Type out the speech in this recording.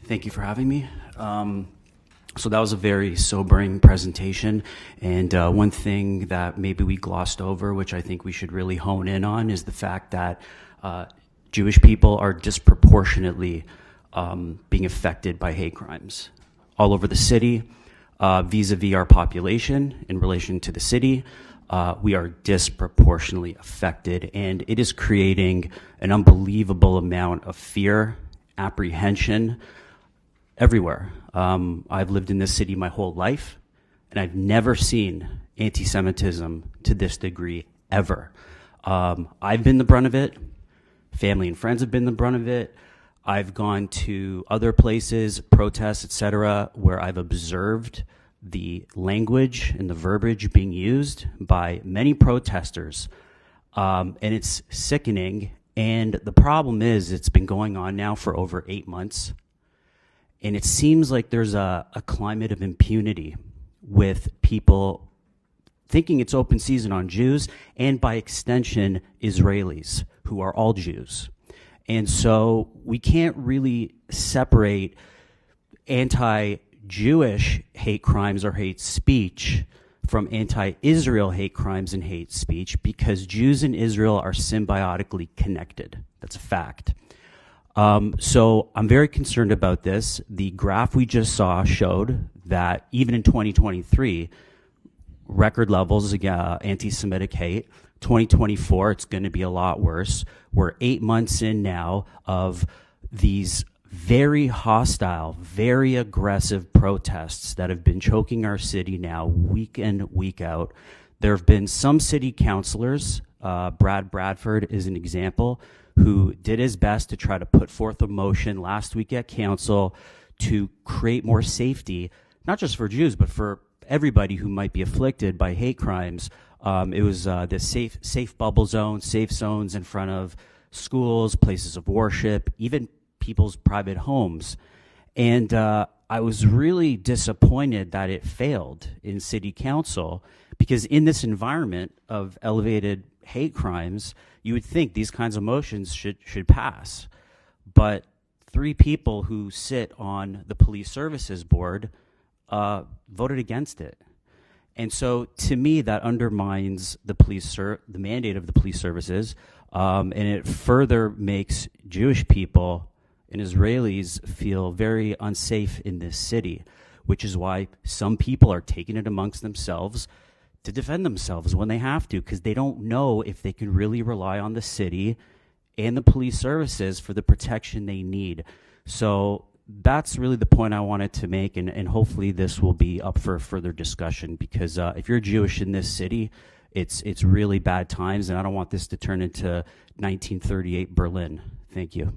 Thank you for having me. So that was a very sobering presentation, and one thing that maybe we glossed over, which I think we should really hone in on, is the fact that Jewish people are disproportionately being affected by hate crimes all over the city, vis-a-vis our population in relation to the city. We are disproportionately affected, and it is creating an unbelievable amount of fear, apprehension, everywhere. I've lived in this city my whole life, and I've never seen anti-Semitism to this degree, ever. I've been the brunt of it. Family and friends have been the brunt of it. I've gone to other places, protests, etc., where I've observed the language and the verbiage being used by many protesters, and it's sickening. And the problem is, it's been going on now for over 8 months. And it seems like there's a climate of impunity with people thinking it's open season on Jews and, by extension, Israelis, who are all Jews. And so we can't really separate anti-Jewish hate crimes or hate speech from anti-Israel hate crimes and hate speech, because Jews and Israel are symbiotically connected. That's a fact. So I'm very concerned about this. The graph we just saw showed that even in 2023, record levels of anti-Semitic hate. 2024, it's going to be a lot worse. We're 8 months in now of these very hostile, very aggressive protests that have been choking our city now week in, week out. There have been some city councilors, Brad Bradford is an example, who did his best to try to put forth a motion last week at council to create more safety, not just for Jews, but for everybody who might be afflicted by hate crimes. It was the safe bubble zones, safe zones in front of schools, places of worship, even people's private homes. And I was really disappointed that it failed in city council, because in this environment of elevated hate crimes, you would think these kinds of motions should pass. But 3 people who sit on the police services board voted against it. And so to me, that undermines the the mandate of the police services, and it further makes Jewish people and Israelis feel very unsafe in this city, which is why some people are taking it amongst themselves to defend themselves when they have to, because they don't know if they can really rely on the city and the police services for the protection they need. So that's really the point I wanted to make, and hopefully this will be up for further discussion, because if you're Jewish in this city, it's really bad times, and I don't want this to turn into 1938 Berlin. Thank you.